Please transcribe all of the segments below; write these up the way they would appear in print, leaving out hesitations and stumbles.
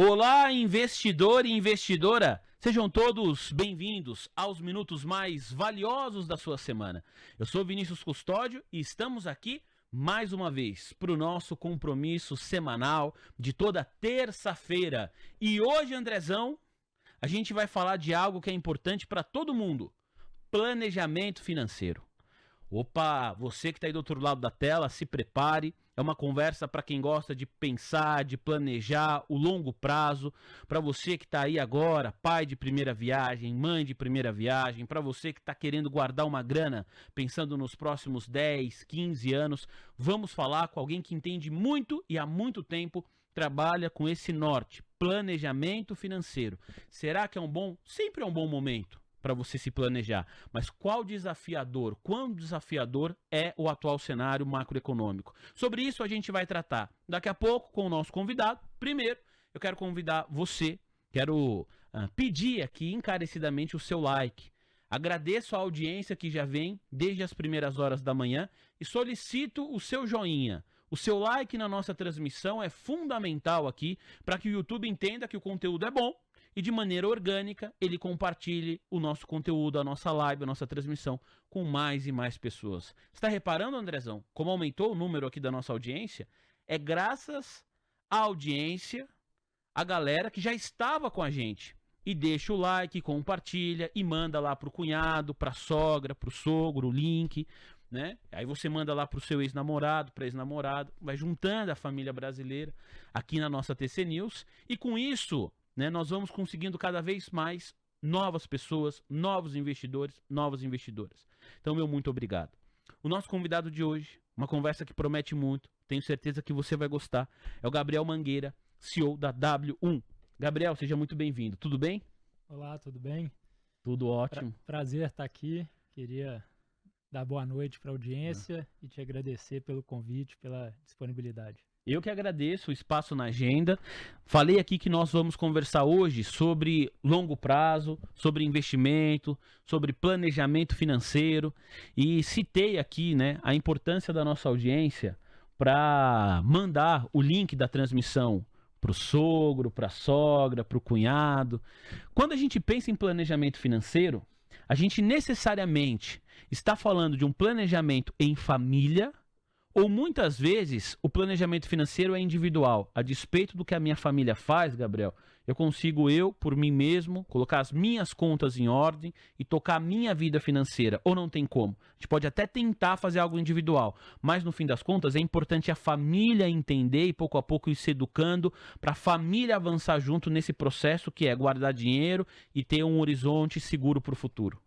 Olá, investidor e investidora! Sejam todos bem-vindos aos minutos mais valiosos da sua semana. Eu sou Vinícius Custódio e estamos aqui mais uma vez para o nosso compromisso semanal de toda terça-feira. E hoje, Andrezão, a gente vai falar de algo que é importante para todo mundo: planejamento financeiro. Opa, você que está aí do outro lado da tela, se prepare. É uma conversa para quem gosta de pensar, de planejar o longo prazo. Para você que está aí agora, pai de primeira viagem, mãe de primeira viagem. Para você que está querendo guardar uma grana, pensando nos próximos 10, 15 anos. Vamos falar com alguém que entende muito e há muito tempo trabalha com esse norte, planejamento financeiro. Será que é um bom? Sempre é um bom momento para você se planejar, mas quão desafiador é o atual cenário macroeconômico? Sobre isso a gente vai tratar daqui a pouco com o nosso convidado. Primeiro, eu quero convidar você, quero pedir aqui encarecidamente o seu like. Agradeço a audiência que já vem desde as primeiras horas da manhã e solicito o seu joinha. O seu like na nossa transmissão é fundamental aqui para que o YouTube entenda que o conteúdo é bom e de maneira orgânica ele compartilhe o nosso conteúdo, a nossa live, a nossa transmissão com mais e mais pessoas. Está reparando, Andrezão, como aumentou o número aqui da nossa audiência? É graças à audiência, a galera que já estava com a gente. E deixa o like, compartilha e manda lá pro cunhado, pra sogra, pro sogro, o link, né? Aí você manda lá pro seu ex-namorado, pra ex-namorado, vai juntando a família brasileira aqui na nossa TC News. E com isso, né, nós vamos conseguindo cada vez mais novas pessoas, novos investidores, novas investidoras. Então, meu muito obrigado. O nosso convidado de hoje, uma conversa que promete muito, tenho certeza que você vai gostar, é o Gabriel Mangueira, CEO da W1. Gabriel, seja muito bem-vindo. Tudo bem? Olá, tudo bem? Tudo ótimo. Prazer estar aqui. Queria dar boa noite para a audiência e te agradecer pelo convite, pela disponibilidade. Eu que agradeço o espaço na agenda. Falei aqui que nós vamos conversar hoje sobre longo prazo, sobre investimento, sobre planejamento financeiro e citei aqui, né, a importância da nossa audiência para mandar o link da transmissão para o sogro, para a sogra, para o cunhado. Quando a gente pensa em planejamento financeiro, a gente necessariamente está falando de um planejamento em família, ou muitas vezes o planejamento financeiro é individual. A despeito do que a minha família faz, Gabriel, eu consigo por mim mesmo, colocar as minhas contas em ordem e tocar a minha vida financeira. Ou não tem como? A gente pode até tentar fazer algo individual, mas no fim das contas é importante a família entender e pouco a pouco ir se educando para a família avançar junto nesse processo que é guardar dinheiro e ter um horizonte seguro para o futuro.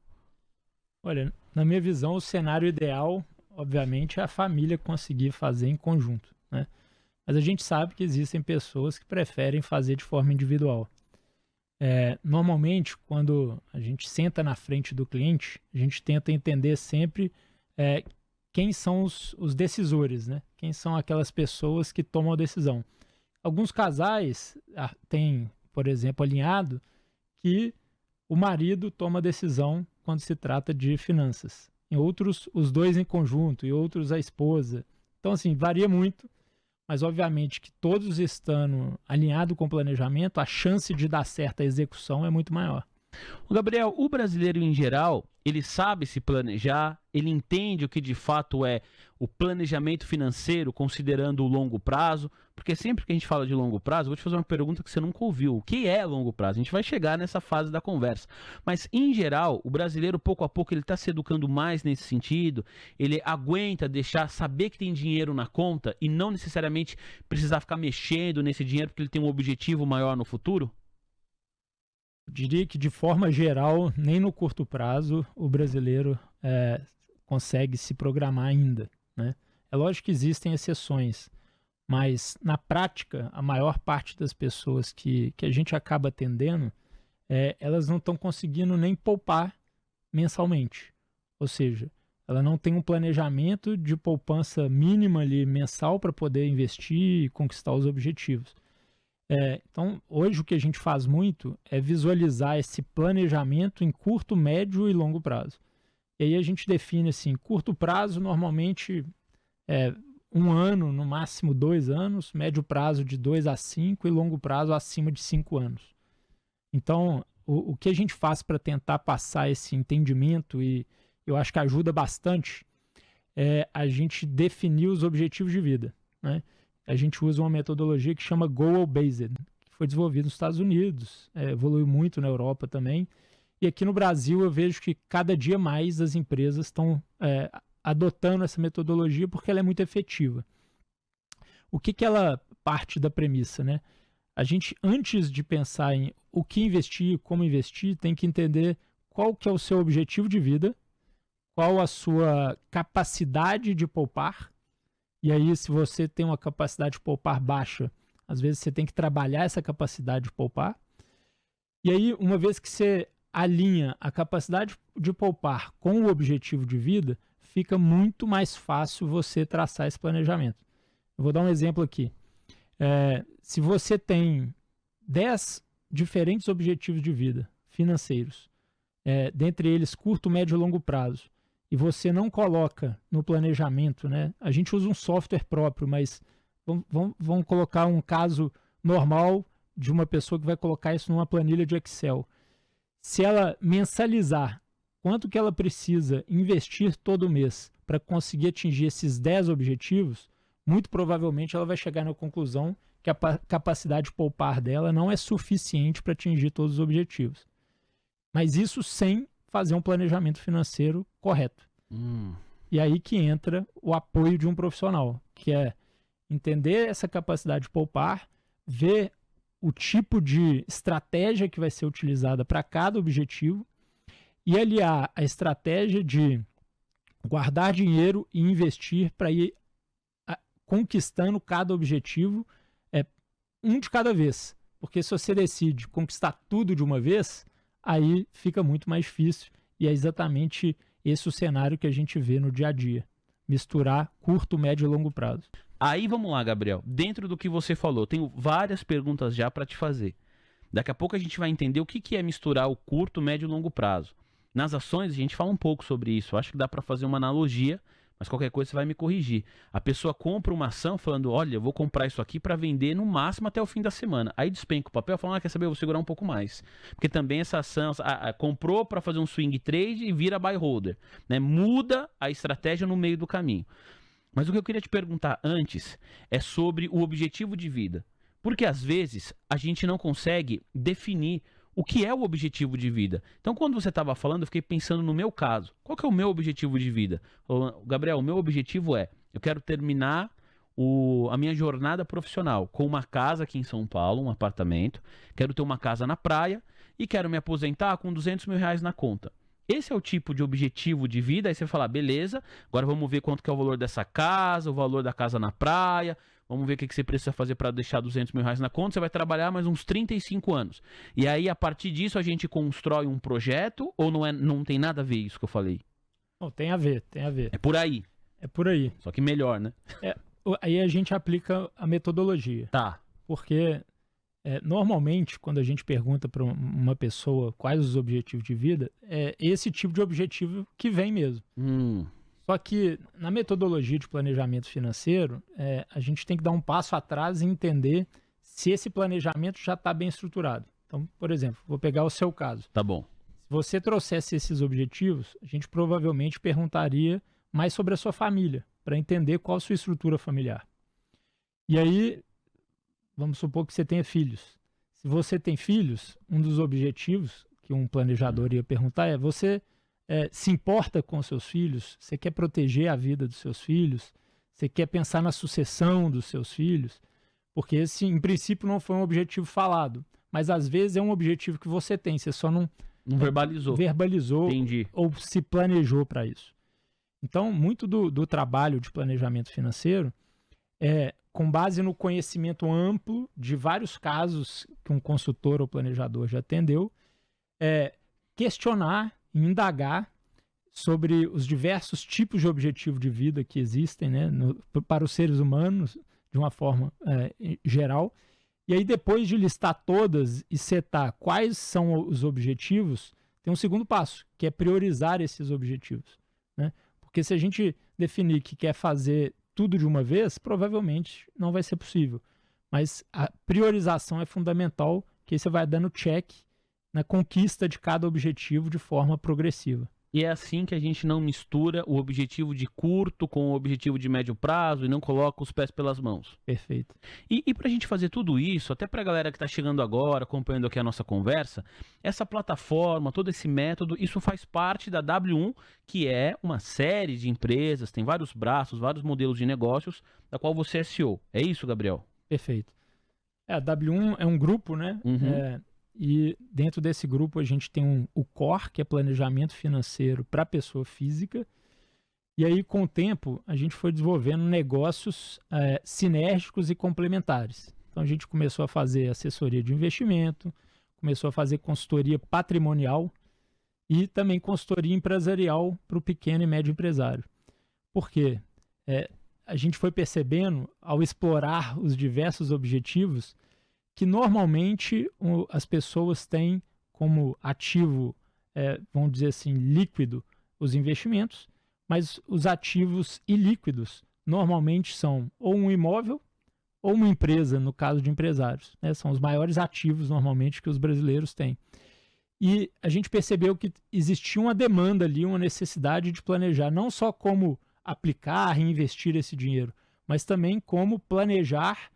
Olha, na minha visão, o cenário ideal, obviamente, é a família conseguir fazer em conjunto, né? Mas a gente sabe que existem pessoas que preferem fazer de forma individual. Normalmente, quando a gente senta na frente do cliente, a gente tenta entender sempre quem são os decisores, né? Quem são aquelas pessoas que tomam a decisão. Alguns casais têm, por exemplo, alinhado que o marido toma a decisão quando se trata de finanças. Em outros, os dois em conjunto, e outros a esposa. Então, assim, varia muito, mas obviamente que todos estando alinhados com o planejamento, a chance de dar certo a execução é muito maior. Gabriel, o brasileiro em geral, ele sabe se planejar, ele entende o que de fato é o planejamento financeiro, considerando o longo prazo, porque sempre que a gente fala de longo prazo, eu vou te fazer uma pergunta que você nunca ouviu: o que é longo prazo? A gente vai chegar nessa fase da conversa, mas em geral, o brasileiro pouco a pouco ele está se educando mais nesse sentido, ele aguenta saber que tem dinheiro na conta e não necessariamente precisar ficar mexendo nesse dinheiro porque ele tem um objetivo maior no futuro? Eu diria que, de forma geral, nem no curto prazo o brasileiro consegue se programar ainda, né? É lógico que existem exceções, mas na prática, a maior parte das pessoas que a gente acaba atendendo, elas não estão conseguindo nem poupar mensalmente. Ou seja, ela não tem um planejamento de poupança mínima ali mensal para poder investir e conquistar os objetivos. Então, hoje o que a gente faz muito é visualizar esse planejamento em curto, médio e longo prazo. E aí a gente define assim: curto prazo, normalmente 1 ano, no máximo 2 anos, médio prazo de 2 a 5 e longo prazo acima de 5 anos. Então, o que a gente faz para tentar passar esse entendimento, e eu acho que ajuda bastante, é a gente definir os objetivos de vida, né? A gente usa uma metodologia que chama Goal-Based, que foi desenvolvida nos Estados Unidos, evoluiu muito na Europa também, e aqui no Brasil eu vejo que cada dia mais as empresas estão adotando essa metodologia porque ela é muito efetiva. O que ela parte da premissa, né? A gente, antes de pensar em o que investir, como investir, tem que entender qual que é o seu objetivo de vida, qual a sua capacidade de poupar. E aí, se você tem uma capacidade de poupar baixa, às vezes você tem que trabalhar essa capacidade de poupar. E aí, uma vez que você alinha a capacidade de poupar com o objetivo de vida, fica muito mais fácil você traçar esse planejamento. Eu vou dar um exemplo aqui. Se você tem 10 diferentes objetivos de vida financeiros, dentre eles curto, médio e longo prazo, e você não coloca no planejamento, né? A gente usa um software próprio, mas vamos colocar um caso normal de uma pessoa que vai colocar isso numa planilha de Excel. Se ela mensalizar quanto que ela precisa investir todo mês para conseguir atingir esses 10 objetivos, muito provavelmente ela vai chegar na conclusão que a capacidade de poupar dela não é suficiente para atingir todos os objetivos. Mas isso sem fazer um planejamento financeiro correto. E aí que entra o apoio de um profissional, que é entender essa capacidade de poupar, ver o tipo de estratégia que vai ser utilizada para cada objetivo e aliar a estratégia de guardar dinheiro e investir para ir conquistando cada objetivo, um de cada vez. Porque se você decide conquistar tudo de uma vez, aí fica muito mais difícil. E é exatamente esse o cenário que a gente vê no dia a dia. Misturar curto, médio e longo prazo. Aí vamos lá, Gabriel. Dentro do que você falou, tenho várias perguntas já para te fazer. Daqui a pouco a gente vai entender o que é misturar o curto, médio e longo prazo. Nas ações a gente fala um pouco sobre isso. Acho que dá para fazer uma analogia, mas qualquer coisa você vai me corrigir. A pessoa compra uma ação falando, olha, eu vou comprar isso aqui para vender no máximo até o fim da semana. Aí despenca o papel falando, quer saber, eu vou segurar um pouco mais. Porque também essa ação comprou para fazer um swing trade e vira buy holder, né? Muda a estratégia no meio do caminho. Mas o que eu queria te perguntar antes é sobre o objetivo de vida. Porque às vezes a gente não consegue definir o que é o objetivo de vida. Então, quando você estava falando, eu fiquei pensando no meu caso. Qual que é o meu objetivo de vida? Gabriel, o meu objetivo eu quero terminar a minha jornada profissional com uma casa aqui em São Paulo, um apartamento. Quero ter uma casa na praia e quero me aposentar com R$200 mil na conta. Esse é o tipo de objetivo de vida. Aí você fala, beleza, agora vamos ver quanto que é o valor dessa casa, o valor da casa na praia. Vamos ver o que você precisa fazer para deixar R$200 mil na conta. Você vai trabalhar mais uns 35 anos. E aí, a partir disso, a gente constrói um projeto ou não tem nada a ver isso que eu falei? Não, tem a ver. É por aí. É por aí. Só que melhor, né? Aí a gente aplica a metodologia. Tá. Porque, normalmente, quando a gente pergunta para uma pessoa quais os objetivos de vida, é esse tipo de objetivo que vem mesmo. Só que na metodologia de planejamento financeiro, a gente tem que dar um passo atrás e entender se esse planejamento já está bem estruturado. Então, por exemplo, vou pegar o seu caso. Tá bom. Se você trouxesse esses objetivos, a gente provavelmente perguntaria mais sobre a sua família, para entender qual a sua estrutura familiar. E aí, vamos supor que você tenha filhos. Se você tem filhos, um dos objetivos que um planejador ia perguntar é: você se importa com seus filhos? Você quer proteger a vida dos seus filhos? Você quer pensar na sucessão dos seus filhos? Porque esse, em princípio, não foi um objetivo falado. Mas, às vezes, é um objetivo que você tem. Você só não verbalizou Entendi. Ou se planejou para isso. Então, muito do trabalho de planejamento financeiro é com base no conhecimento amplo de vários casos que um consultor ou planejador já atendeu, questionar e indagar sobre os diversos tipos de objetivo de vida que existem, né, para os seres humanos, de uma forma geral. E aí, depois de listar todas e setar quais são os objetivos, tem um segundo passo, que é priorizar esses objetivos, né? Porque se a gente definir que quer fazer tudo de uma vez, provavelmente não vai ser possível. Mas a priorização é fundamental, que aí você vai dando check na conquista de cada objetivo de forma progressiva. E é assim que a gente não mistura o objetivo de curto com o objetivo de médio prazo e não coloca os pés pelas mãos. Perfeito. E para a gente fazer tudo isso, até para a galera que está chegando agora, acompanhando aqui a nossa conversa, essa plataforma, todo esse método, isso faz parte da W1, que é uma série de empresas, tem vários braços, vários modelos de negócios, da qual você é CEO. É isso, Gabriel? Perfeito. A W1 é um grupo, né? Uhum. E dentro desse grupo a gente tem o core, que é planejamento financeiro para pessoa física. E aí, com o tempo, a gente foi desenvolvendo negócios sinérgicos e complementares. Então, a gente começou a fazer assessoria de investimento, começou a fazer consultoria patrimonial e também consultoria empresarial para o pequeno e médio empresário. Por quê? A gente foi percebendo, ao explorar os diversos objetivos, que normalmente as pessoas têm como ativo, vamos dizer assim, líquido, os investimentos, mas os ativos ilíquidos normalmente são ou um imóvel ou uma empresa, no caso de empresários, né? São os maiores ativos normalmente que os brasileiros têm. E a gente percebeu que existia uma demanda ali, uma necessidade de planejar não só como aplicar, reinvestir esse dinheiro, mas também como planejar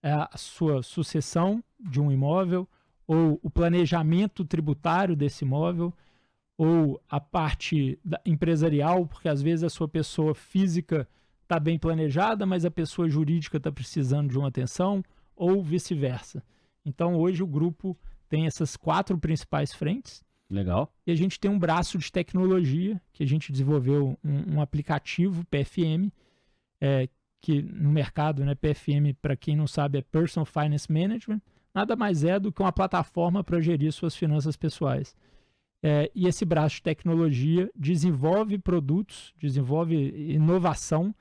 a sua sucessão de um imóvel, ou o planejamento tributário desse imóvel, ou a parte empresarial, porque às vezes a sua pessoa física está bem planejada, mas a pessoa jurídica está precisando de uma atenção, ou vice-versa. Então hoje o grupo tem essas 4 principais frentes. Legal. E a gente tem um braço de tecnologia, que a gente desenvolveu um aplicativo PFM, que no mercado, né, PFM, para quem não sabe, é Personal Finance Management, nada mais é do que uma plataforma para gerir suas finanças pessoais. E esse braço de tecnologia desenvolve produtos, desenvolve inovação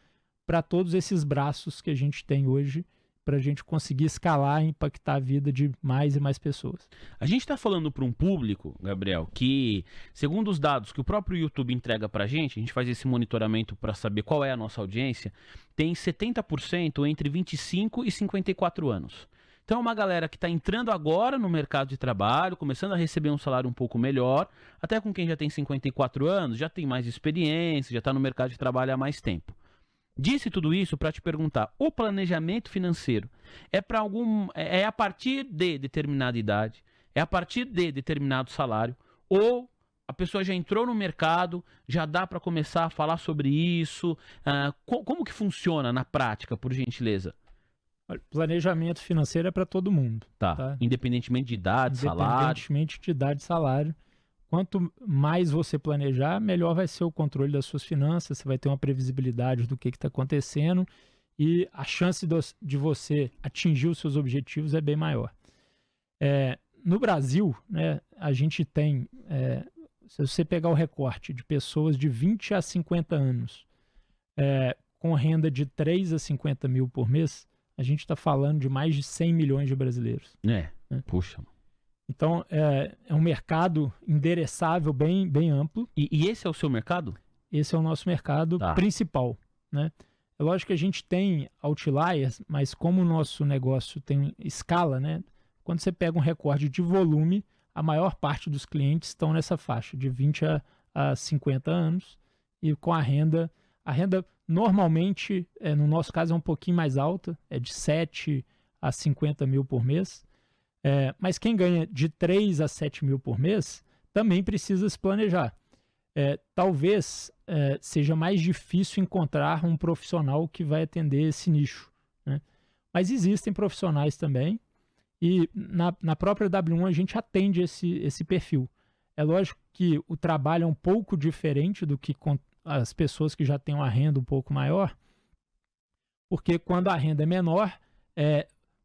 para todos esses braços que a gente tem hoje, para a gente conseguir escalar e impactar a vida de mais e mais pessoas. A gente está falando para um público, Gabriel, que, segundo os dados que o próprio YouTube entrega para a gente faz esse monitoramento para saber qual é a nossa audiência, tem 70% entre 25 e 54 anos. Então é uma galera que está entrando agora no mercado de trabalho, começando a receber um salário um pouco melhor, até com quem já tem 54 anos, já tem mais experiência, já está no mercado de trabalho há mais tempo. Disse tudo isso para te perguntar, o planejamento financeiro é a partir de determinada idade, é a partir de determinado salário, ou a pessoa já entrou no mercado, já dá para começar a falar sobre isso? Como que funciona na prática, por gentileza? Planejamento financeiro é para todo mundo. Tá. Independentemente de idade, salário. Independentemente de idade, salário. Quanto mais você planejar, melhor vai ser o controle das suas finanças, você vai ter uma previsibilidade do que está acontecendo e a chance de você atingir os seus objetivos é bem maior. No Brasil, né, a gente tem, se você pegar o recorte de pessoas de 20 a 50 anos com renda de 3 a 50 mil por mês, a gente está falando de mais de 100 milhões de brasileiros. Puxa. Então, é um mercado endereçável bem amplo. E esse é o seu mercado? Esse é o nosso mercado principal, né? É lógico que a gente tem outliers, mas como o nosso negócio tem escala, né? Quando você pega um recorde de volume, a maior parte dos clientes estão nessa faixa, de 20 a 50 anos, e com a renda normalmente, no nosso caso, é um pouquinho mais alta, é de 7 a 50 mil por mês. Mas quem ganha de 3 a 7 mil por mês também precisa se planejar. Talvez seja mais difícil encontrar um profissional que vai atender esse nicho, né? Mas existem profissionais também e na própria W1 a gente atende esse perfil. É lógico que o trabalho é um pouco diferente do que com as pessoas que já têm uma renda um pouco maior, porque quando a renda é menor,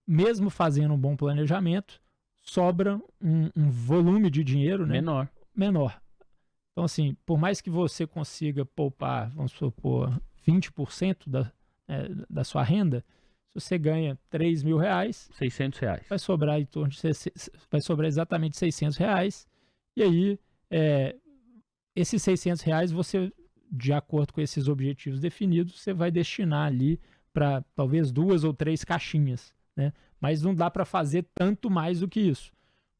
mesmo fazendo um bom planejamento, sobra um volume de dinheiro, né, menor. Então, assim, por mais que você consiga poupar, vamos supor, 20% da sua renda, se você ganha R$3.000, R$600, vai sobrar em torno de vai sobrar exatamente R$600. E aí, esses R$600 você de acordo com esses objetivos definidos, você vai destinar ali para talvez 2 ou 3 caixinhas, né? Mas não dá para fazer tanto mais do que isso.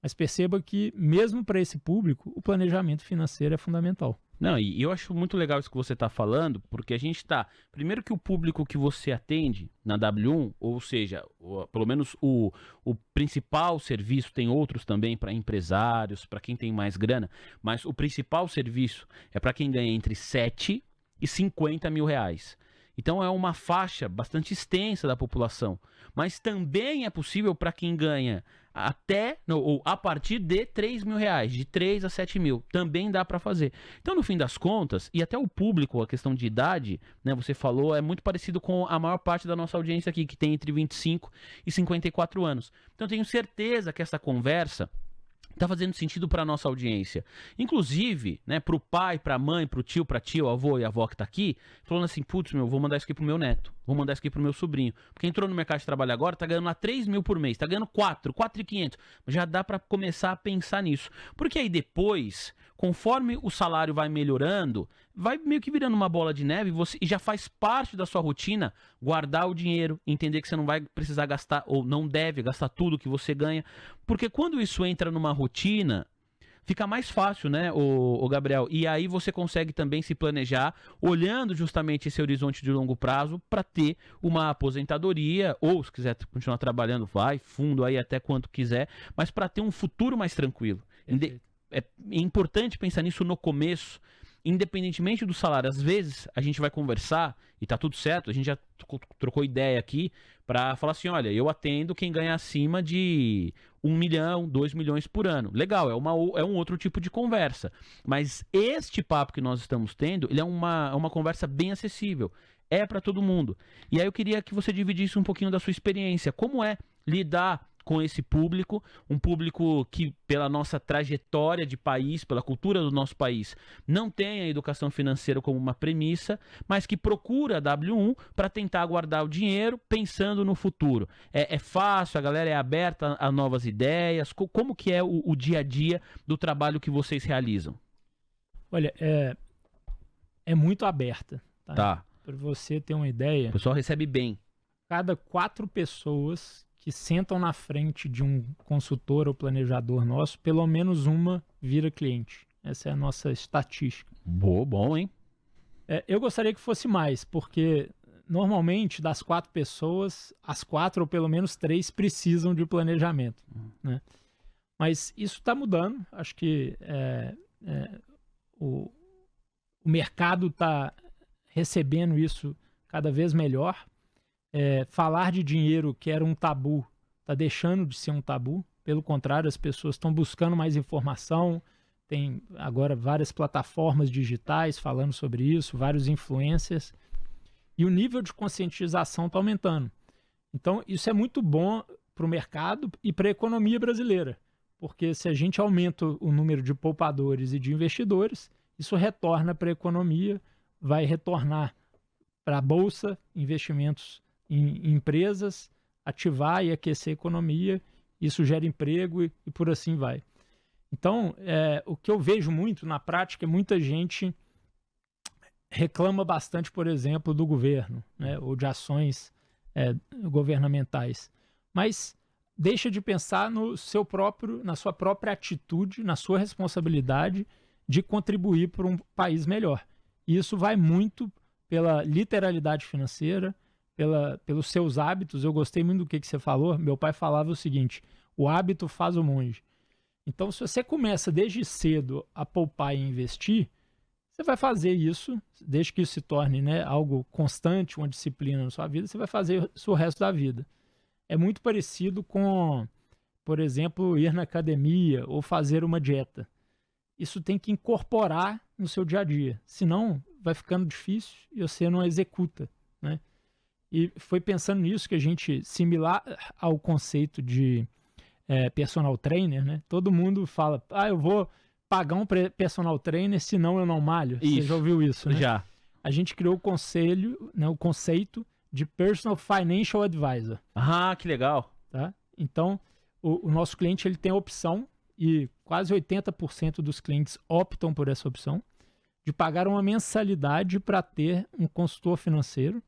Mas perceba que, mesmo para esse público, o planejamento financeiro é fundamental. Não, e eu acho muito legal isso que você está falando, porque a gente está... Primeiro que o público que você atende na W1, ou seja, pelo menos o principal serviço, tem outros também para empresários, para quem tem mais grana, mas o principal serviço é para quem ganha entre 7 e 50 mil reais. Então é uma faixa bastante extensa da população, mas também é possível para quem ganha ou a partir de 3 mil reais, de 3 a 7 mil, também dá para fazer. Então, no fim das contas, e até o público, a questão de idade, né, você falou, é muito parecido com a maior parte da nossa audiência aqui, que tem entre 25 e 54 anos. Então, eu tenho certeza que essa conversa está fazendo sentido para a nossa audiência. Inclusive, né, para o pai, para a mãe, para o tio, para a tia, o avô e a avó que está aqui, falando assim, putz, vou mandar isso aqui pro meu neto, vou mandar isso aqui pro meu sobrinho. Porque entrou no mercado de trabalho agora, está ganhando lá 3 mil por mês, está ganhando 4.500. Já dá para começar a pensar nisso. Porque aí depois, conforme o salário vai melhorando, vai meio que virando uma bola de neve e já faz parte da sua rotina guardar o dinheiro, entender que você não vai precisar gastar ou não deve gastar tudo que você ganha. Porque quando isso entra numa rotina, fica mais fácil, né, o Gabriel? E aí você consegue também se planejar olhando justamente esse horizonte de longo prazo para ter uma aposentadoria, ou se quiser continuar trabalhando, vai, fundo aí até quanto quiser, mas para ter um futuro mais tranquilo. É importante pensar nisso no começo, independentemente do salário. Às vezes a gente vai conversar e tá tudo certo, a gente já trocou ideia aqui para falar assim, olha, eu atendo quem ganha acima de 1 milhão, 2 milhões por ano. Legal, é um outro tipo de conversa. Mas este papo que nós estamos tendo, ele é uma conversa bem acessível. É para todo mundo. E aí eu queria que você dividisse um pouquinho da sua experiência. Como é lidar com esse público, um público que, pela nossa trajetória de país, pela cultura do nosso país, não tem a educação financeira como uma premissa, mas que procura a W1 para tentar guardar o dinheiro pensando no futuro. É fácil, a galera é aberta a novas ideias? Como que é o dia a dia do trabalho que vocês realizam? Olha, é muito aberta. Tá. Para você ter uma ideia... O pessoal recebe bem. Cada 4 pessoas que sentam na frente de um consultor ou planejador nosso, pelo menos uma vira cliente. Essa é a nossa estatística. Bom, hein? Eu gostaria que fosse mais, porque normalmente das 4 pessoas, as 4 ou pelo menos 3 precisam de planejamento, né? Mas isso está mudando. Acho que o mercado está recebendo isso cada vez melhor. Falar de dinheiro, que era um tabu, está deixando de ser um tabu. Pelo contrário, as pessoas estão buscando mais informação. Tem agora várias plataformas digitais falando sobre isso, vários influencers. E o nível de conscientização está aumentando. Então, isso é muito bom para o mercado e para a economia brasileira. Porque se a gente aumenta o número de poupadores e de investidores, isso retorna para a economia, vai retornar para a bolsa, investimentos em empresas, ativar e aquecer a economia, isso gera emprego e por assim vai. Então, o que eu vejo muito na prática é muita gente reclama bastante, por exemplo, do governo, né, ou de ações governamentais, mas deixa de pensar na sua própria atitude, na sua responsabilidade de contribuir para um país melhor. E isso vai muito pela literalidade financeira, pelos seus hábitos. Eu gostei muito do que você falou. Meu pai falava o seguinte: o hábito faz o monge. Então, se você começa desde cedo a poupar e investir, você vai fazer isso, desde que isso se torne, né, algo constante, uma disciplina na sua vida, você vai fazer isso o resto da vida. É muito parecido com, por exemplo, ir na academia ou fazer uma dieta. Isso tem que incorporar no seu dia a dia, senão vai ficando difícil e você não executa, né? E foi pensando nisso que a gente, similar ao conceito de personal trainer, né? Todo mundo fala, eu vou pagar um personal trainer, senão eu não malho. Isso. Você já ouviu isso, né? Já. A gente criou o conceito de Personal Financial Advisor. Ah, que legal. Tá? Então, o nosso cliente ele tem a opção, e quase 80% dos clientes optam por essa opção, de pagar uma mensalidade para ter um consultor financeiro.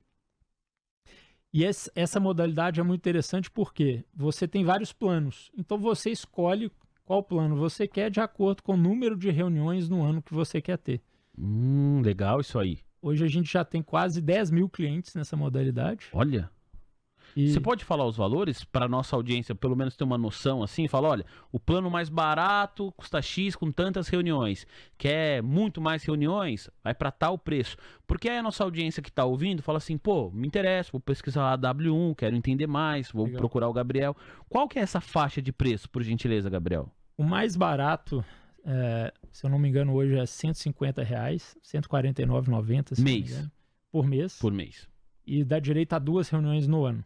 E essa modalidade é muito interessante porque você tem vários planos. Então você escolhe qual plano você quer de acordo com o número de reuniões no ano que você quer ter. Legal isso aí. Hoje a gente já tem quase 10 mil clientes nessa modalidade. Olha. E Você pode falar os valores para nossa audiência, pelo menos ter uma noção assim? Fala, olha, o plano mais barato custa X com tantas reuniões. Quer muito mais reuniões? Vai para tal preço. Porque aí a nossa audiência que está ouvindo fala assim, pô, me interessa, vou pesquisar lá a W1, quero entender mais, vou Legal. procurar o Gabriel. Qual que é essa faixa de preço, por gentileza, Gabriel? o mais barato, se eu não me engano, hoje é R$150, R$149,90 se não me Mês. engano, por mês. Por mês. E dá direito a 2 reuniões no ano.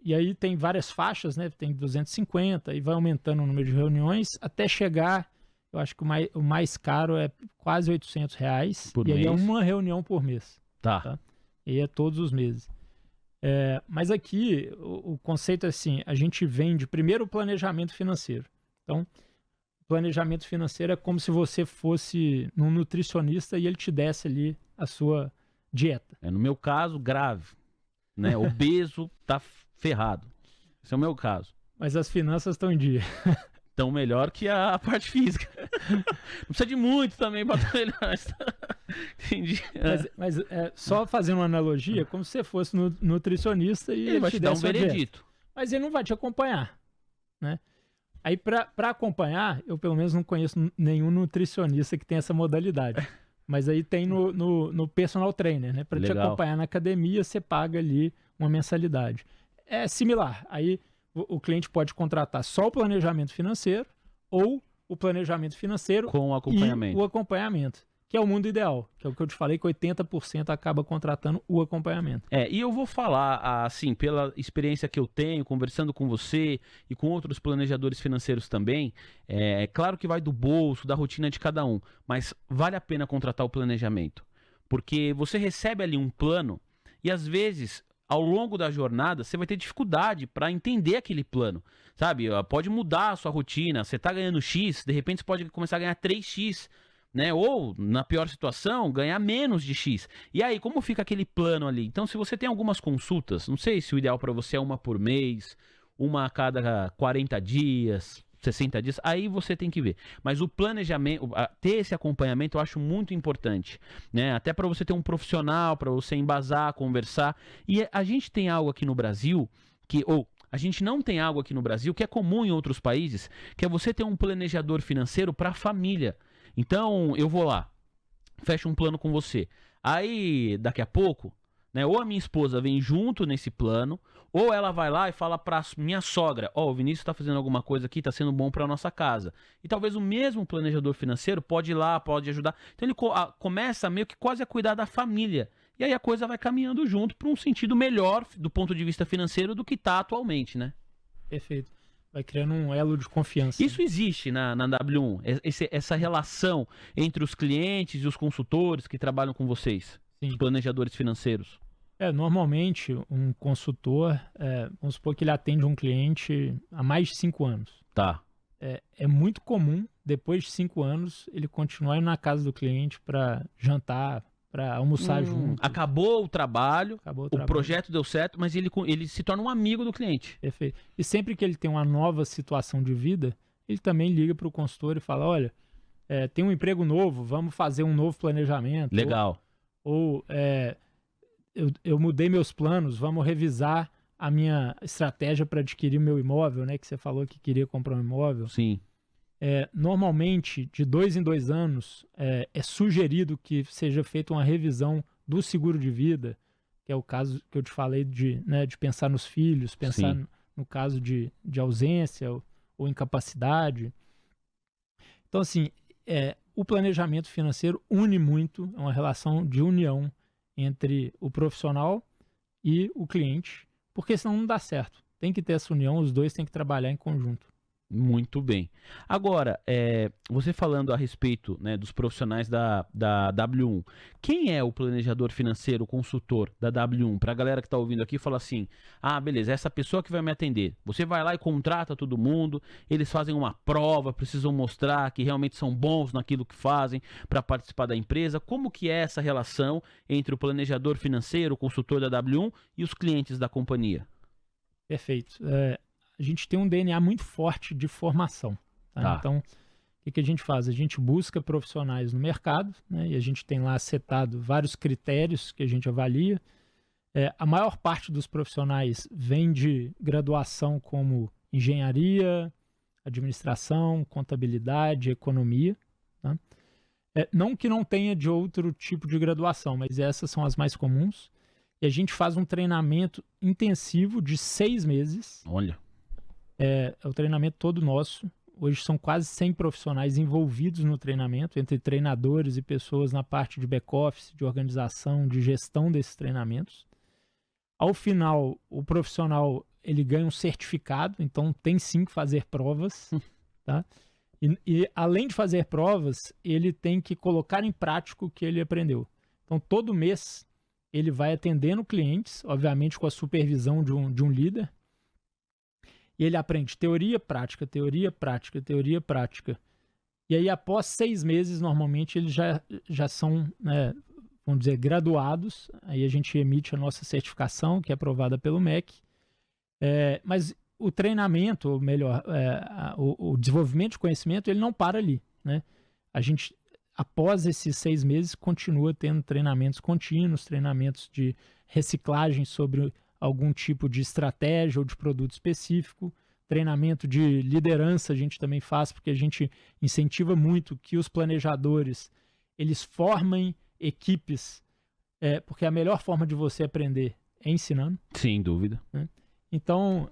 E aí tem várias faixas, né? Tem 250 e vai aumentando o número de reuniões até chegar, eu acho que o mais caro é quase R$800. Por e aí é mês. uma reunião por mês. Tá. Tá. E é todos os meses. Mas aqui o conceito é assim, a gente vende primeiro o planejamento financeiro. Então, o planejamento financeiro é como se você fosse num nutricionista e ele te desse ali a sua dieta. No meu caso, grave. Né? Obeso, tá ferrado. Esse é o meu caso. Mas as finanças estão em dia. Tão melhor que a parte física. Não precisa de muito também para estar melhor. Entendi. Mas só fazendo uma analogia, como se você fosse nutricionista e Ele vai te te dar um desse a dieta. veredito. Mas ele não vai te acompanhar, né? Aí, para acompanhar, eu pelo menos não conheço nenhum nutricionista que tem essa modalidade. Mas aí tem no personal trainer, né? Para te Legal. acompanhar na academia, você paga ali uma mensalidade. É similar. Aí o cliente pode contratar só o planejamento financeiro ou o planejamento financeiro Com o acompanhamento. e o acompanhamento, que é o mundo ideal, que é o que eu te falei, que 80% acaba contratando o acompanhamento. E eu vou falar, assim, pela experiência que eu tenho, conversando com você e com outros planejadores financeiros também, é claro que vai do bolso, da rotina de cada um, mas vale a pena contratar o planejamento, porque você recebe ali um plano e às vezes, ao longo da jornada, você vai ter dificuldade para entender aquele plano, sabe? Pode mudar a sua rotina, você está ganhando X, de repente você pode começar a ganhar 3X, né? Ou, na pior situação, ganhar menos de X. E aí, como fica aquele plano ali? Então, se você tem algumas consultas, não sei se o ideal para você é uma por mês, uma a cada 40 dias, 60 dias, aí você tem que ver. Mas o planejamento, ter esse acompanhamento eu acho muito importante, né? Até para você ter um profissional, para você embasar, conversar. E a gente tem algo aqui no Brasil a gente não tem algo aqui no Brasil que é comum em outros países, que é você ter um planejador financeiro para a família. Então, eu vou lá, fecho um plano com você. Aí, daqui a pouco, né, ou a minha esposa vem junto nesse plano, ou ela vai lá e fala pra minha sogra, ó, o Vinícius tá fazendo alguma coisa aqui, tá sendo bom pra nossa casa. E talvez o mesmo planejador financeiro pode ir lá, pode ajudar. Então ele começa meio que quase a cuidar da família. E aí a coisa vai caminhando junto para um sentido melhor do ponto de vista financeiro do que tá atualmente, né? Perfeito. Vai criando um elo de confiança. Isso existe na W1, essa relação entre os clientes e os consultores que trabalham com vocês, Sim. os planejadores financeiros. Normalmente, um consultor, vamos supor que ele atende um cliente há mais de 5 anos. Tá. É muito comum, depois de 5 anos, ele continuar indo na casa do cliente para jantar, para almoçar junto. Acabou o trabalho, Acabou o o trabalho. projeto deu certo, mas ele se torna um amigo do cliente. Perfeito. E sempre que ele tem uma nova situação de vida, ele também liga para o consultor e fala, olha, tem um emprego novo, vamos fazer um novo planejamento. Legal. Ou eu mudei meus planos, vamos revisar a minha estratégia para adquirir meu imóvel, né? Que você falou que queria comprar um imóvel. Sim. Normalmente, de 2 em 2 anos, é sugerido que seja feita uma revisão do seguro de vida, que é o caso que eu te falei de pensar nos filhos, pensar no caso de ausência ou incapacidade. Então, assim, o planejamento financeiro une muito, é uma relação de união entre o profissional e o cliente, porque senão não dá certo. Tem que ter essa união, os dois têm que trabalhar em conjunto. Muito bem. Agora, você falando a respeito, né, dos profissionais da W1, quem é o planejador financeiro, o consultor da W1? Para a galera que está ouvindo aqui, fala assim, beleza, essa pessoa que vai me atender. Você vai lá e contrata todo mundo, eles fazem uma prova, precisam mostrar que realmente são bons naquilo que fazem para participar da empresa. Como que é essa relação entre o planejador financeiro, o consultor da W1 e os clientes da companhia? Perfeito. A gente tem um DNA muito forte de formação. Tá? Então, o que a gente faz? A gente busca profissionais no mercado, né? E a gente tem lá setado vários critérios que a gente avalia. A maior parte dos profissionais vem de graduação como engenharia, administração, contabilidade, economia. Tá? Não que não tenha de outro tipo de graduação, mas essas são as mais comuns. E a gente faz um treinamento intensivo de 6 meses. Olha. É o treinamento todo nosso. Hoje são quase 100 profissionais envolvidos no treinamento, entre treinadores e pessoas na parte de back-office, de organização, de gestão desses treinamentos. Ao final, o profissional ele ganha um certificado, então tem sim que fazer provas. Tá? E além de fazer provas, ele tem que colocar em prática o que ele aprendeu. Então, todo mês, ele vai atendendo clientes, obviamente com a supervisão de um líder. E ele aprende teoria, prática, teoria, prática, teoria, prática. E aí, após 6 meses, normalmente, eles já são, né, vamos dizer, graduados. Aí a gente emite a nossa certificação, que é aprovada pelo MEC. Mas o treinamento, ou melhor, o desenvolvimento de conhecimento, ele não para ali. Né? A gente, após esses 6 meses, continua tendo treinamentos contínuos, treinamentos de reciclagem sobre algum tipo de estratégia ou de produto específico, treinamento de liderança a gente também faz, porque a gente incentiva muito que os planejadores eles formem equipes, porque a melhor forma de você aprender é ensinando. Sem dúvida. Né? Então,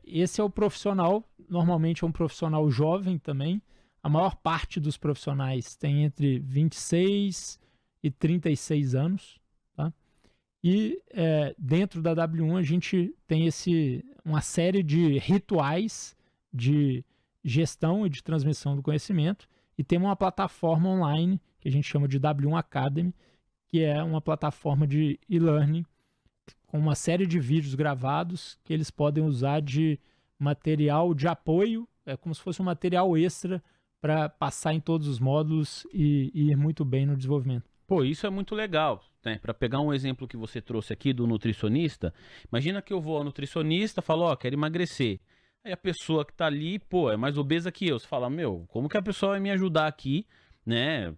esse é o profissional, normalmente é um profissional jovem também. A maior parte dos profissionais tem entre 26 e 36 anos. Tá? E dentro da W1 a gente tem uma série de rituais de gestão e de transmissão do conhecimento e tem uma plataforma online que a gente chama de W1 Academy, que é uma plataforma de e-learning com uma série de vídeos gravados que eles podem usar de material de apoio, como se fosse um material extra para passar em todos os módulos e ir muito bem no desenvolvimento. Pô, isso é muito legal, né? Para pegar um exemplo que você trouxe aqui do nutricionista, imagina que eu vou ao nutricionista e falo, quero emagrecer. Aí a pessoa que tá ali, pô, é mais obesa que eu. Você fala, como que a pessoa vai me ajudar aqui, né?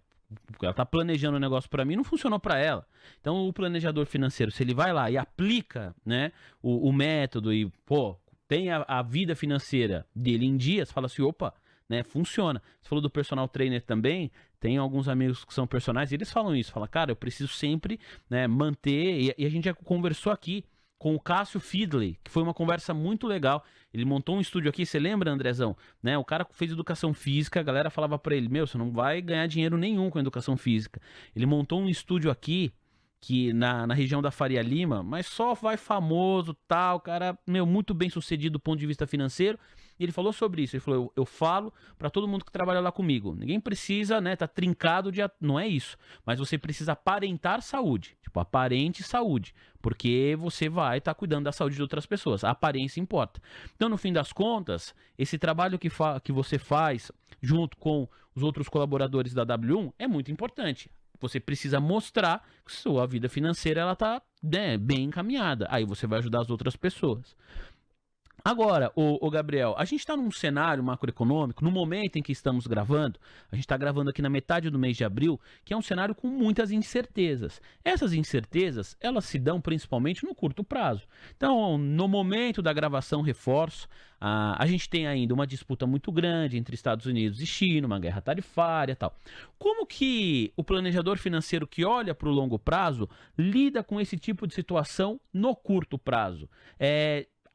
Ela tá planejando um negócio para mim, não funcionou para ela. Então o planejador financeiro, se ele vai lá e aplica, né, o método e, pô, tem a vida financeira dele em dia, você fala assim, opa, né, funciona. Você falou do personal trainer também, tem alguns amigos que são personagens, e eles falam isso, falam, cara, eu preciso sempre, né, manter, e a gente já conversou aqui com o Cássio Fidley, que foi uma conversa muito legal. Ele montou um estúdio aqui, você lembra, Andrezão? Né? O cara fez educação física, a galera falava pra ele, você não vai ganhar dinheiro nenhum com educação física. Ele montou um estúdio aqui, que na região da Faria Lima, mas só vai famoso, tal, cara, muito bem sucedido do ponto de vista financeiro. E ele falou sobre isso, ele falou, eu falo para todo mundo que trabalha lá comigo, ninguém precisa, né, tá trincado não é isso, mas você precisa aparentar saúde, tipo, aparente saúde, porque você vai estar cuidando da saúde de outras pessoas, a aparência importa. Então, no fim das contas, esse trabalho que você faz junto com os outros colaboradores da W1 é muito importante. Você precisa mostrar que sua vida financeira ela tá, né, bem encaminhada. Aí você vai ajudar as outras pessoas. Agora, o Gabriel, a gente está num cenário macroeconômico, no momento em que estamos gravando, a gente está gravando aqui na metade do mês de abril, que é um cenário com muitas incertezas. Essas incertezas, elas se dão principalmente no curto prazo. Então, no momento da gravação, reforço, a gente tem ainda uma disputa muito grande entre Estados Unidos e China, uma guerra tarifária e tal. Como que o planejador financeiro que olha para o longo prazo lida com esse tipo de situação no curto prazo?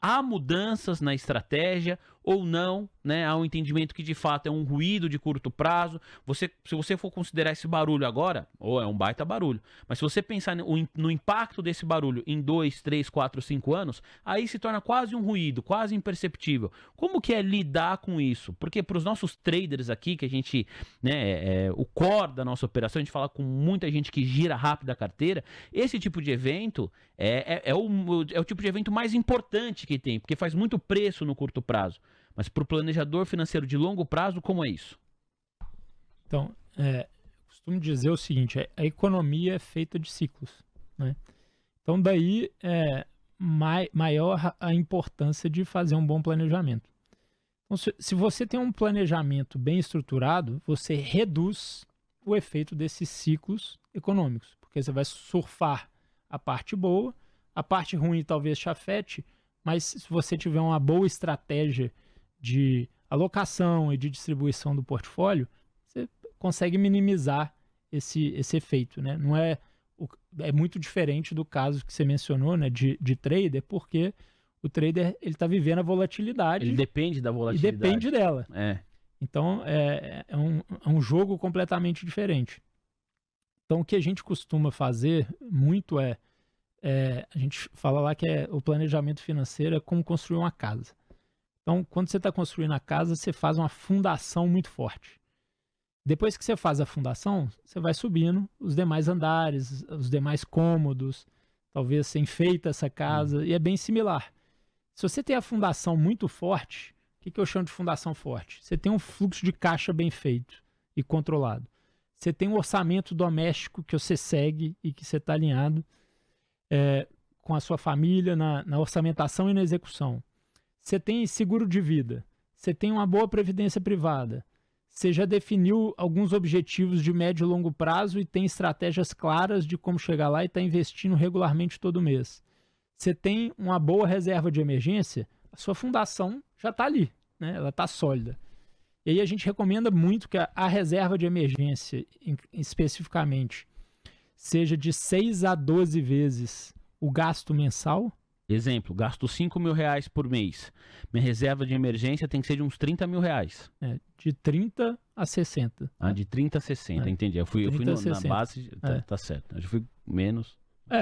Há mudanças na estratégia ou não, né? Há um entendimento que de fato é um ruído de curto prazo. Se você for considerar esse barulho agora, é um baita barulho. Mas se você pensar no impacto desse barulho em 2, 3, 4, 5 anos, aí se torna quase um ruído, quase imperceptível. Como que é lidar com isso? Porque para os nossos traders aqui, que a gente, né, o core da nossa operação, a gente fala com muita gente que gira rápido a carteira, esse tipo de evento é o tipo de evento mais importante que tem, porque faz muito preço no curto prazo. Mas para o planejador financeiro de longo prazo, como é isso? Então, costumo dizer o seguinte, a economia é feita de ciclos, né? Então, daí maior a importância de fazer um bom planejamento. Então, se você tem um planejamento bem estruturado, você reduz o efeito desses ciclos econômicos, porque você vai surfar a parte boa, a parte ruim talvez te afete, mas se você tiver uma boa estratégia de alocação e de distribuição do portfólio, você consegue minimizar esse efeito, né? Não é muito diferente do caso que você mencionou, né, de trader, porque o trader ele está vivendo a volatilidade. Ele depende da volatilidade. E depende dela. É. Então, é um jogo completamente diferente. Então, o que a gente costuma fazer muito a gente fala lá que o planejamento financeiro é como construir uma casa. Então, quando você está construindo a casa, você faz uma fundação muito forte. Depois que você faz a fundação, você vai subindo os demais andares, os demais cômodos, talvez você enfeita essa casa, e é bem similar. Se você tem a fundação muito forte, o que eu chamo de fundação forte? Você tem um fluxo de caixa bem feito e controlado. Você tem um orçamento doméstico que você segue e que você está alinhado com a sua família na orçamentação e na execução. Você tem seguro de vida. Você tem uma boa previdência privada. Você já definiu alguns objetivos de médio e longo prazo e tem estratégias claras de como chegar lá e está investindo regularmente todo mês. Você tem uma boa reserva de emergência, a sua fundação já está ali, né? Ela está sólida. E aí a gente recomenda muito que a reserva de emergência, especificamente, seja de 6 a 12 vezes o gasto mensal. Exemplo, gasto R$5.000 por mês. Minha reserva de emergência tem que ser de uns R$30 mil. De 30 a 60. De 30 a 60, entendi. Eu fui na base, tá certo. Eu fui menos.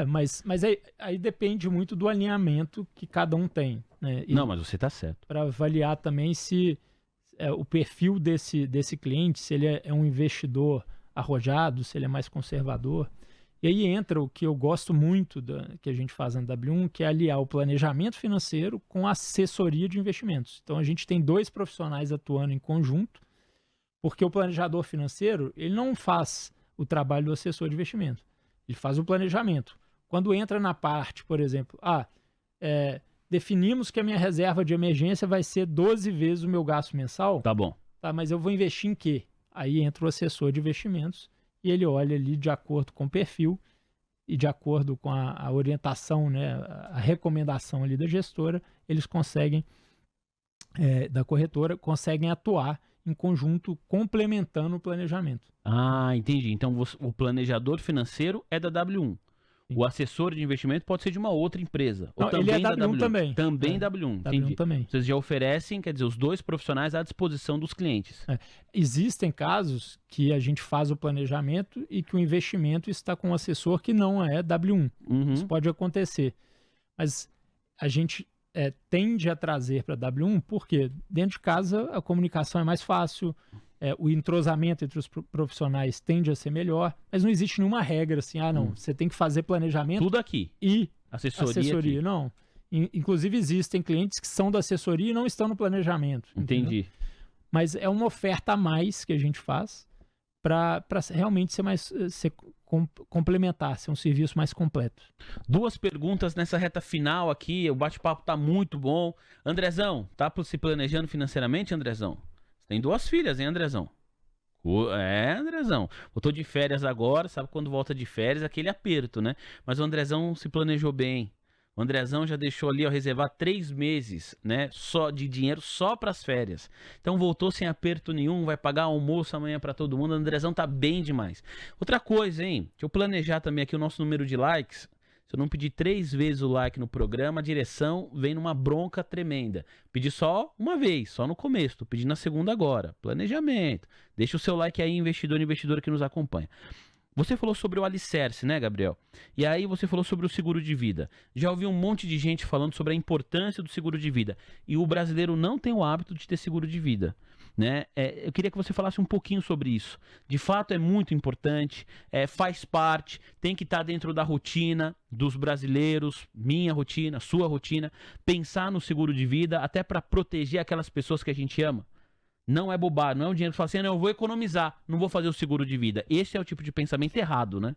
Mas aí depende muito do alinhamento que cada um tem, né? Não, mas você tá certo. Para avaliar também se o perfil desse cliente, se ele é um investidor arrojado, se ele é mais conservador. E aí entra o que eu gosto muito que a gente faz na W1, que é aliar o planejamento financeiro com a assessoria de investimentos. Então a gente tem 2 profissionais atuando em conjunto, porque o planejador financeiro ele não faz o trabalho do assessor de investimento, ele faz o planejamento. Quando entra na parte, por exemplo, definimos que a minha reserva de emergência vai ser 12 vezes o meu gasto mensal. Tá bom. Tá, mas eu vou investir em quê? Aí entra o assessor de investimentos e ele olha ali de acordo com o perfil e de acordo com a orientação, né, a recomendação ali da gestora, eles conseguem, da corretora, conseguem atuar em conjunto, complementando o planejamento. Entendi. Então o planejador financeiro é da W1. Sim. O assessor de investimento pode ser de uma outra empresa. Não, ou também ele é da W1 também. Também W1. Entendi. W1 também. Vocês já oferecem, quer dizer, os 2 profissionais à disposição dos clientes. Existem casos que a gente faz o planejamento e que o investimento está com um assessor que não é W1. Uhum. Isso pode acontecer. Mas a gente tende a trazer para W1 porque dentro de casa a comunicação é mais fácil, o entrosamento entre os profissionais tende a ser melhor, mas não existe nenhuma regra assim, você tem que fazer planejamento tudo aqui e assessoria aqui. Não. Inclusive existem clientes que são da assessoria e não estão no planejamento. Entendi. Entendeu? Mas é uma oferta a mais que a gente faz para realmente ser complementar, ser um serviço mais completo. 2 perguntas nessa reta final aqui, o bate-papo tá muito bom. Andrezão, tá se planejando financeiramente, Andrezão? Tem 2 filhas, hein, Andrezão? Andrezão. Eu tô de férias agora, sabe quando volta de férias, aquele aperto, né? Mas o Andrezão se planejou bem. O Andrezão já deixou ali, reservar 3 meses, né? Só de dinheiro só para as férias. Então voltou sem aperto nenhum, vai pagar almoço amanhã para todo mundo. O Andrezão tá bem demais. Outra coisa, hein? Deixa eu planejar também aqui o nosso número de likes. Se eu não pedir 3 vezes o like no programa, a direção vem numa bronca tremenda. Pedi só uma vez, só no começo. Tô pedindo a segunda agora. Planejamento. Deixa o seu like aí, investidor e investidora que nos acompanha. Você falou sobre o alicerce, né, Gabriel? E aí você falou sobre o seguro de vida. Já ouvi um monte de gente falando sobre a importância do seguro de vida. E o brasileiro não tem o hábito de ter seguro de vida, né? Eu queria que você falasse um pouquinho sobre isso. De fato, é muito importante, faz parte, tem que estar dentro da rotina dos brasileiros, minha rotina, sua rotina, pensar no seguro de vida, até para proteger aquelas pessoas que a gente ama. Não é bobagem, não é um dinheiro que você fala assim, não, eu vou economizar, não vou fazer o seguro de vida. Esse é o tipo de pensamento errado, né?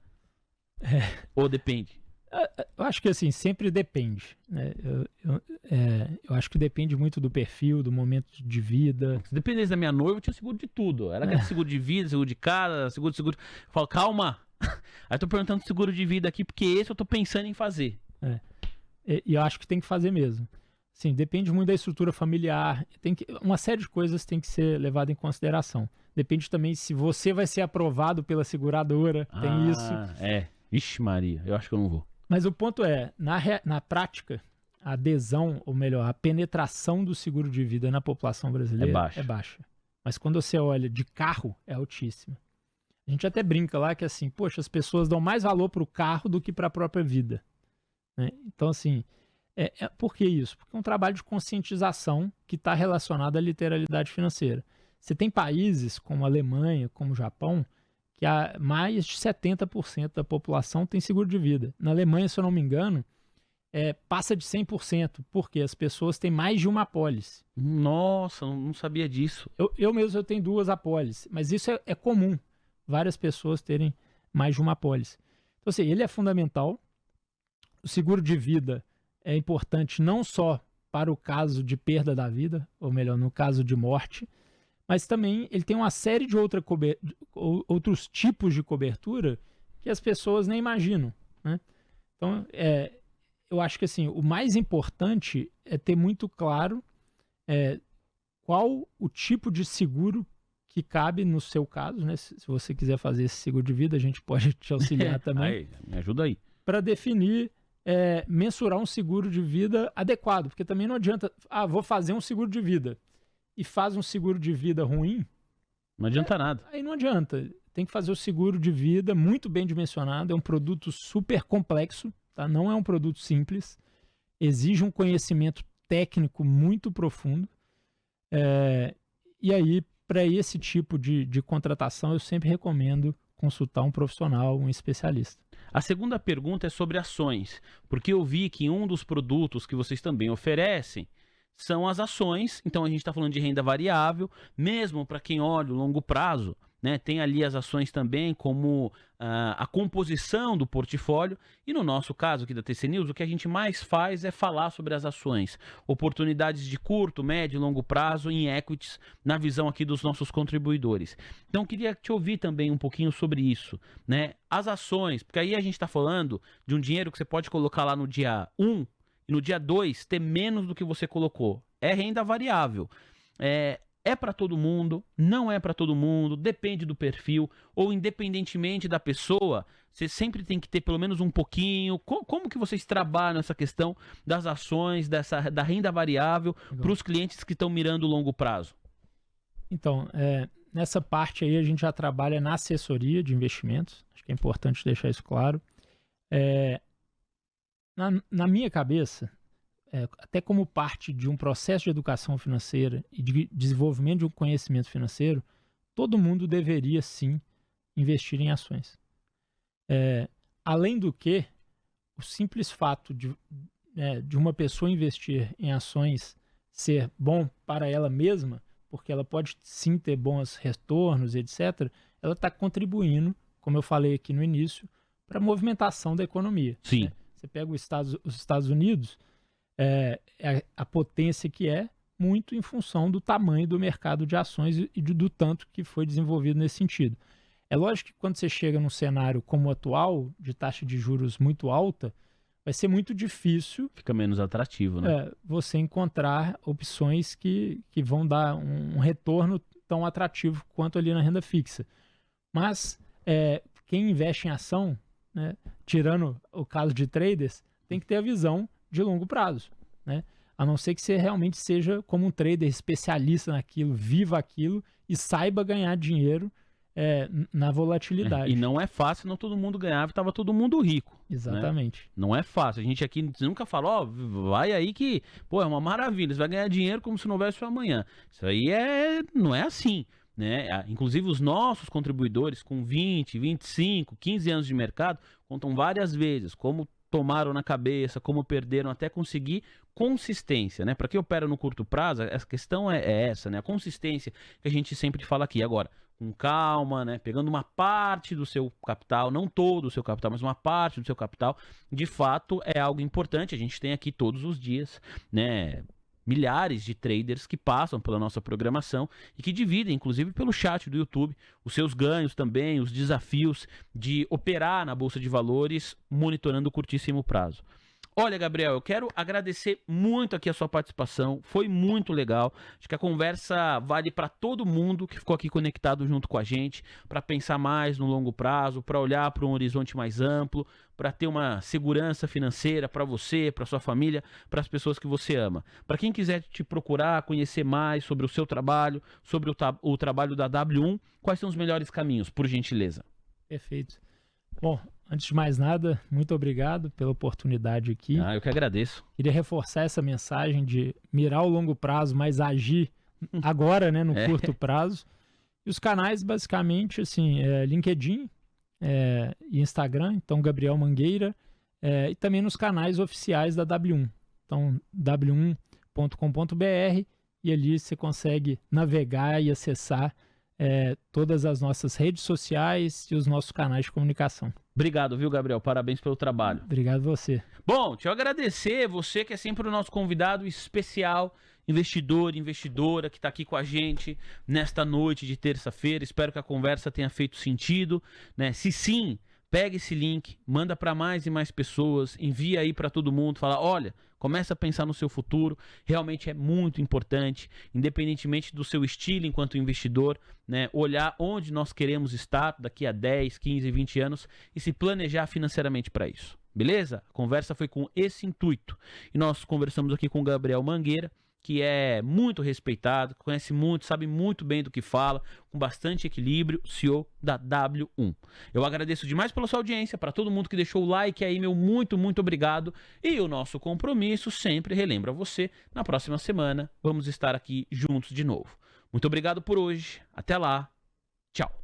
Ou depende? Eu acho que assim, sempre depende, né? Eu acho que depende muito do perfil, do momento de vida. Se dependesse da minha noiva, eu tinha seguro de tudo. Ela quer seguro de vida, seguro de casa, seguro. Eu falo, calma. Aí eu tô perguntando seguro de vida aqui, porque esse eu tô pensando em fazer. E eu acho que tem que fazer mesmo. Sim, depende muito da estrutura familiar. Uma série de coisas tem que ser levada em consideração. Depende também se você vai ser aprovado pela seguradora. Tem isso. Ixi, Maria, eu acho que eu não vou. Mas o ponto é, na prática, a adesão, ou melhor, a penetração do seguro de vida na população brasileira é baixa. Mas quando você olha de carro, é altíssima. A gente até brinca lá que assim, poxa, as pessoas dão mais valor para o carro do que para a própria vida, né? Então, assim, por que isso? Porque é um trabalho de conscientização que está relacionado à literalidade financeira. Você tem países como a Alemanha, como o Japão, que mais de 70% da população tem seguro de vida. Na Alemanha, se eu não me engano, passa de 100%, porque as pessoas têm mais de uma apólice. Nossa, não sabia disso. Eu mesmo tenho 2 apólices, mas isso é comum, várias pessoas terem mais de uma apólice. Então, assim, ele é fundamental. O seguro de vida é importante não só para o caso de perda da vida, ou melhor, no caso de morte, mas também ele tem uma série de outros tipos de cobertura que as pessoas nem imaginam, né? Então, eu acho que assim, o mais importante é ter muito claro qual o tipo de seguro que cabe no seu caso, né? Se você quiser fazer esse seguro de vida, a gente pode te auxiliar também. Aí, me ajuda aí. Para definir, mensurar um seguro de vida adequado, porque também não adianta, vou fazer um seguro de vida e faz um seguro de vida ruim. Não adianta nada. Aí não adianta. Tem que fazer o seguro de vida muito bem dimensionado. É um produto super complexo, tá? Não é um produto simples. Exige um conhecimento técnico muito profundo. E aí, para esse tipo de contratação, eu sempre recomendo consultar um profissional, um especialista. A segunda pergunta é sobre ações, porque eu vi que um dos produtos que vocês também oferecem são as ações. Então a gente está falando de renda variável, mesmo para quem olha o longo prazo, né? Tem ali as ações também como a composição do portfólio. E no nosso caso aqui da TC News, o que a gente mais faz é falar sobre as ações, oportunidades de curto, médio e longo prazo em equities, na visão aqui dos nossos contribuidores. Então queria te ouvir também um pouquinho sobre isso, né? As ações, porque aí a gente está falando de um dinheiro que você pode colocar lá no dia 1 e no dia 2 ter menos do que você colocou. É renda variável. É para todo mundo, não é para todo mundo, depende do perfil, ou independentemente da pessoa, você sempre tem que ter pelo menos um pouquinho. Como que vocês trabalham essa questão das ações, da renda variável para os clientes que estão mirando o longo prazo? Então, nessa parte aí a gente já trabalha na assessoria de investimentos, acho que é importante deixar isso claro. Na minha cabeça, até como parte de um processo de educação financeira e de desenvolvimento de um conhecimento financeiro, todo mundo deveria sim investir em ações. Além do que, o simples fato de uma pessoa investir em ações ser bom para ela mesma, porque ela pode sim ter bons retornos, etc., ela está contribuindo, como eu falei aqui no início, para a movimentação da economia. Sim. Né? Você pega os Estados Unidos, a potência que muito em função do tamanho do mercado de ações e do tanto que foi desenvolvido nesse sentido. É lógico que quando você chega num cenário como o atual, de taxa de juros muito alta, vai ser muito difícil... Fica menos atrativo, né? Você encontrar opções que vão dar um retorno tão atrativo quanto ali na renda fixa. Mas quem investe em ação, né, tirando o caso de traders, tem que ter a visão de longo prazo, né? A não ser que você realmente seja como um trader especialista naquilo, viva aquilo e saiba ganhar dinheiro na volatilidade. E não é fácil, não todo mundo ganhava e estava todo mundo rico. Exatamente. Né? Não é fácil. A gente aqui nunca fala, ó, vai aí que, pô, é uma maravilha, você vai ganhar dinheiro como se não houvesse amanhã. Isso aí não é assim. Né? Inclusive os nossos contribuidores com 20, 25, 15 anos de mercado contam várias vezes como tomaram na cabeça, como perderam até conseguir consistência, né? Para quem opera no curto prazo, a questão é essa, né? A consistência que a gente sempre fala aqui. Agora, com calma, né? Pegando uma parte do seu capital, não todo o seu capital, mas uma parte do seu capital, de fato é algo importante. A gente tem aqui todos os dias, né? Milhares de traders que passam pela nossa programação e que dividem, inclusive pelo chat do YouTube, os seus ganhos também, os desafios de operar na Bolsa de Valores monitorando o curtíssimo prazo. Olha, Gabriel, eu quero agradecer muito aqui a sua participação, foi muito legal. Acho que a conversa vale para todo mundo que ficou aqui conectado junto com a gente, para pensar mais no longo prazo, para olhar para um horizonte mais amplo, para ter uma segurança financeira para você, para sua família, para as pessoas que você ama. Para quem quiser te procurar, conhecer mais sobre o seu trabalho, sobre o trabalho da W1, quais são os melhores caminhos, por gentileza? Perfeito. Bom, antes de mais nada, muito obrigado pela oportunidade aqui. Eu que agradeço. Queria reforçar essa mensagem de mirar o longo prazo, mas agir agora, né, no curto prazo. E os canais, basicamente, assim, LinkedIn e Instagram, então Gabriel Mangueira, e também nos canais oficiais da W1. Então, w1.com.br, e ali você consegue navegar e acessar todas as nossas redes sociais e os nossos canais de comunicação. Obrigado, viu, Gabriel? Parabéns pelo trabalho. Obrigado a você. Bom, deixa eu agradecer você que é sempre o nosso convidado especial, investidor, investidora, que está aqui com a gente nesta noite de terça-feira. Espero que a conversa tenha feito sentido, né? Se sim, pega esse link, manda para mais e mais pessoas, envia aí para todo mundo, fala, olha, começa a pensar no seu futuro, realmente é muito importante, independentemente do seu estilo enquanto investidor, né, olhar onde nós queremos estar daqui a 10, 15, 20 anos e se planejar financeiramente para isso. Beleza? A conversa foi com esse intuito. E nós conversamos aqui com o Gabriel Mangueira, que é muito respeitado, conhece muito, sabe muito bem do que fala, com bastante equilíbrio, CEO da W1. Eu agradeço demais pela sua audiência, para todo mundo que deixou o like aí, meu muito, muito obrigado. E o nosso compromisso sempre relembra você, na próxima semana vamos estar aqui juntos de novo. Muito obrigado por hoje, até lá, tchau.